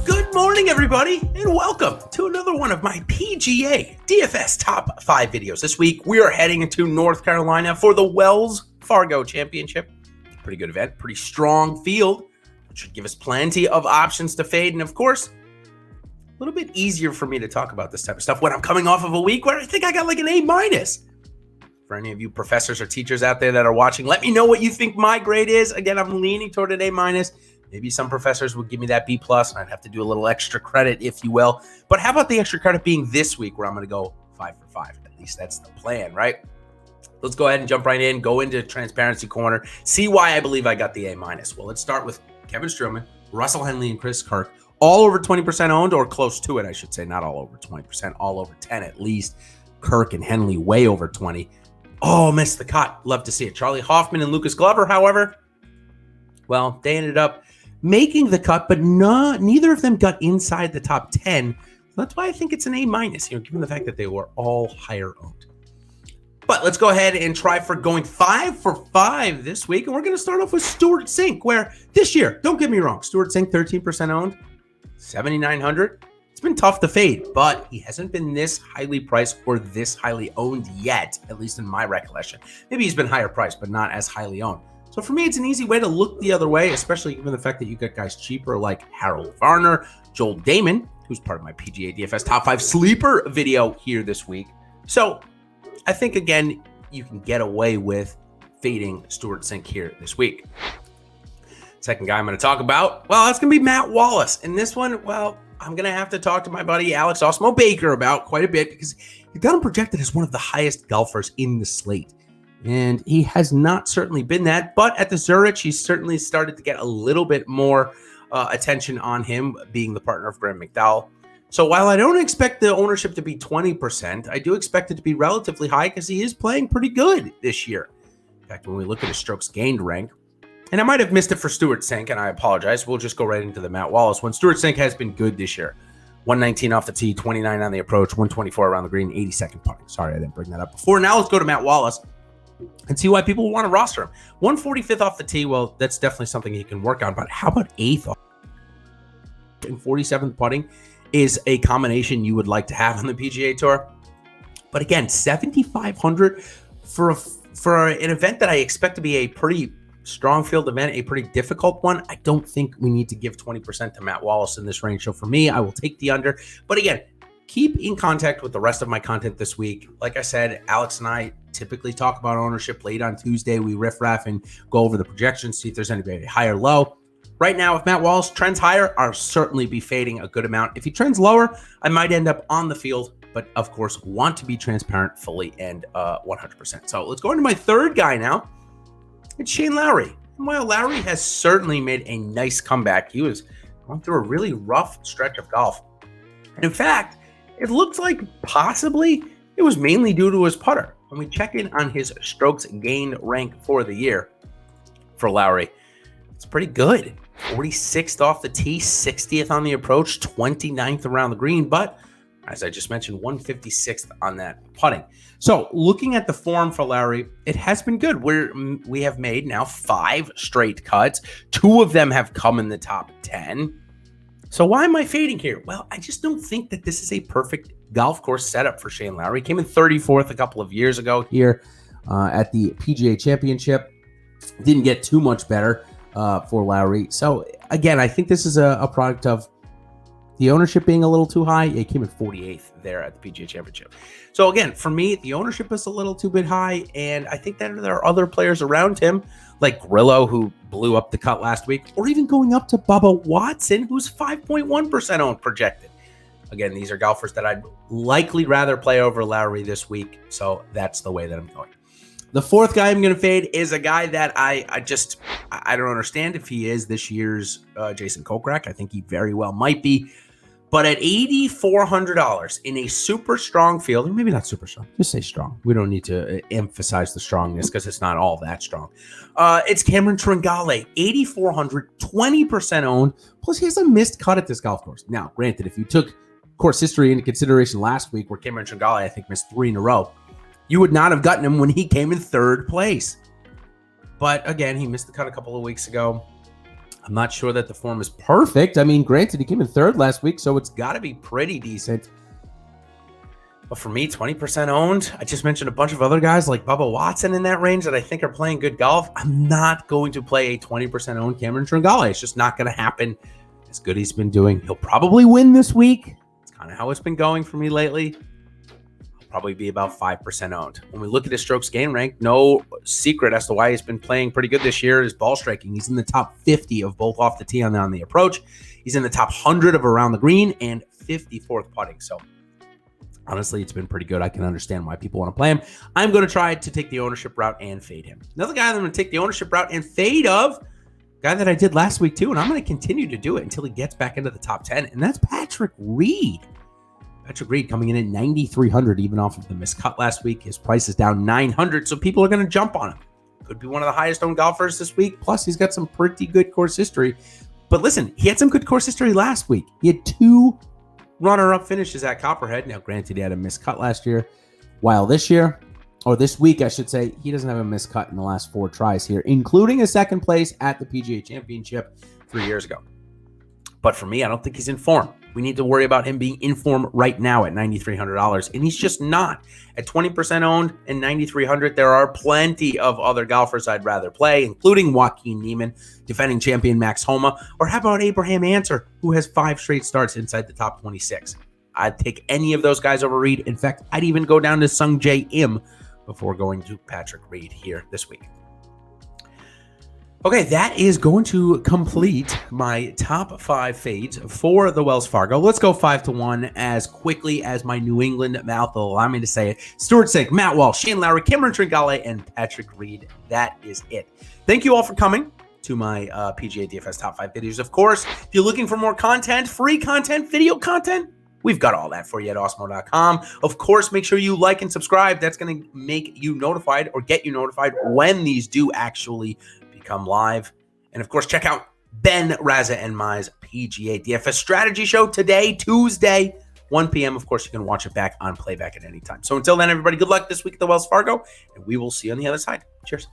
Good morning, everybody, and welcome to another one of my PGA DFS Top 5 videos. This week, we are heading into North Carolina for the Wells Fargo Championship. Pretty good event, pretty strong field. It should give us plenty of options to fade, and of course, a little bit easier for me to talk about this type of stuff when I'm coming off of a week where I think I got like an A-. For any of you professors or teachers out there that are watching, let me know what you think my grade is. Again, I'm leaning toward an A-. Maybe some professors would give me that B+, and I'd have to do a little extra credit, if you will. But how about the extra credit being this week where I'm going to go 5 for 5? At least that's the plan, right? Let's go ahead and jump right in, go into transparency corner, see why I believe I got the A-. Well, let's start with Kevin Strowman, Russell Henley, and Chris Kirk. All over 20% owned, or close to it, I should say. Not all over 20%, all over 10 at least. Kirk and Henley way over 20. Oh, missed the cut. Love to see it. Charlie Hoffman and Lucas Glover, however, well, they ended up making the cut, but neither of them got inside the top 10. That's why I think it's an A-, given the fact that they were all higher owned. But let's go ahead and try for going 5 for 5 this week. And we're going to start off with Stewart Cink, where this year, don't get me wrong, Stewart Cink, 13% owned, 7,900. It's been tough to fade, but he hasn't been this highly priced or this highly owned yet, at least in my recollection. Maybe he's been higher priced, but not as highly owned. So for me, it's an easy way to look the other way, especially given the fact that you got guys cheaper like Harold Varner, Joel Damon, who's part of my PGA DFS Top 5 Sleeper video here this week. So I think, again, you can get away with fading Stewart Cink here this week. Second guy I'm going to talk about, well, that's going to be Matt Wallace. And this one, well, I'm going to have to talk to my buddy Alex Awesemo Baker about quite a bit because he got him projected as one of the highest golfers in the slate. And he has not certainly been that, but at the Zurich, he's certainly started to get a little bit more attention on him being the partner of Graham McDowell. So while I don't expect the ownership to be 20%, I do expect it to be relatively high because he is playing pretty good this year. In fact, when we look at his strokes gained rank, and I might have missed it for Stewart Cink, and I apologize. We'll just go right into the Matt Wallace one. Stewart Cink has been good this year. 119 off the tee, 29 on the approach, 124 around the green, 82nd putting. Sorry, I didn't bring that up before. Now let's go to Matt Wallace and see why people want to roster him. 145th off the tee, well, that's definitely something he can work on, but how about 8th and 47th putting is a combination you would like to have on the PGA Tour. But again, 7,500 for an event that I expect to be a pretty strong field event, a pretty difficult one. I don't think we need to give 20% to Matt Wallace in this range. So for me, I will take the under. But again, keep in contact with the rest of my content this week. Like I said, Alex and I typically talk about ownership late on Tuesday. We riff-raff and go over the projections, see if there's anybody high or low. Right now, if Matt Wallace trends higher, I'll certainly be fading a good amount. If he trends lower, I might end up on the field, but of course, want to be transparent fully and 100%. So let's go into my third guy now. It's Shane Lowry. And while Lowry has certainly made a nice comeback, he was going through a really rough stretch of golf. And in fact, it looks like possibly it was mainly due to his putter. When we check in on his strokes gained rank for the year for Lowry, it's pretty good. 46th off the tee, 60th on the approach, 29th around the green, but as I just mentioned, 156th on that putting. So looking at the form for Lowry, it has been good. We have made now 5 straight cuts. 2 of them have come in the top 10. So why am I fading here? Well, I just don't think that this is a perfect golf course setup for Shane Lowry. He came in 34th a couple of years ago here at the PGA Championship. Didn't get too much better for Lowry. So again, I think this is a product of the ownership being a little too high. It came in 48th there at the PGA Championship. So again, for me, the ownership is a little too bit high, and I think that there are other players around him, like Grillo, who blew up the cut last week, or even going up to Bubba Watson, who's 5.1% owned projected. Again, these are golfers that I'd likely rather play over Lowry this week, so that's the way that I'm going. The fourth guy I'm going to fade is a guy that I don't understand if he is this year's Jason Kokrak. I think he very well might be. But at $8,400 in a super strong field, or maybe not super strong, just say strong. We don't need to emphasize the strongness because it's not all that strong. It's Cameron Trangale, $8,400, 20% owned. Plus, he has a missed cut at this golf course. Now, granted, if you took course history into consideration last week, where Cameron Trangale, I think, missed 3 in a row, you would not have gotten him when he came in 3rd place. But again, he missed the cut a couple of weeks ago. I'm not sure that the form is perfect. I mean, granted, he came in third last week, so it's got to be pretty decent. But for me, 20% owned. I just mentioned a bunch of other guys like Bubba Watson in that range that I think are playing good golf. I'm not going to play a 20% owned Cameron Trangale. It's just not going to happen. As good as he's been doing, he'll probably win this week. It's kind of how it's been going for me lately. Probably be about 5% owned. When we look at his strokes gain rank, no secret as to why he's been playing pretty good this year is ball striking. He's in the top 50 of both off the tee and on the approach. He's in the top 100 of around the green and 54th putting. So honestly, it's been pretty good. I can understand why people want to play him. I'm going to try to take the ownership route and fade him. Another guy that I'm going to take the ownership route and fade of, guy that I did last week too, and I'm going to continue to do it until he gets back into the top 10, and that's Patrick Reed. Patrick Reed coming in at 9,300 even off of the missed cut last week. His price is down 900, so people are going to jump on him. Could be one of the highest owned golfers this week. Plus, he's got some pretty good course history. But listen, he had some good course history last week. He had 2 runner-up finishes at Copperhead. Now, granted, he had a missed cut last year. While this week, I should say, he doesn't have a missed cut in the last 4 tries here, including a second place at the PGA Championship 3 years ago. But for me, I don't think he's in form. We need to worry about him being in form right now at $9,300, and he's just not. At 20% owned and $9,300, there are plenty of other golfers I'd rather play, including Joaquin Niemann, defending champion Max Homa, or how about Abraham Ancer, who has 5 straight starts inside the top 26. I'd take any of those guys over Reed. In fact, I'd even go down to Sung Jae Im before going to Patrick Reed here this week. Okay, that is going to complete my top 5 fades for the Wells Fargo. Let's go 5-1 as quickly as my New England mouth will allow me to say it. Stuart Sink, Matt Walsh, Shane Lowry, Cameron Trangale, and Patrick Reed. That is it. Thank you all for coming to my PGA DFS top 5 videos. Of course, if you're looking for more content, free content, video content, we've got all that for you at Awesemo.com. Of course, make sure you like and subscribe. That's going to make you notified or get you notified when these do actually become live. And of course, check out Ben, Raza, and Mai's PGA DFS strategy show today, Tuesday, 1 p.m. Of course, you can watch it back on playback at any time. So until then, everybody, good luck this week at the Wells Fargo, and we will see you on the other side. Cheers.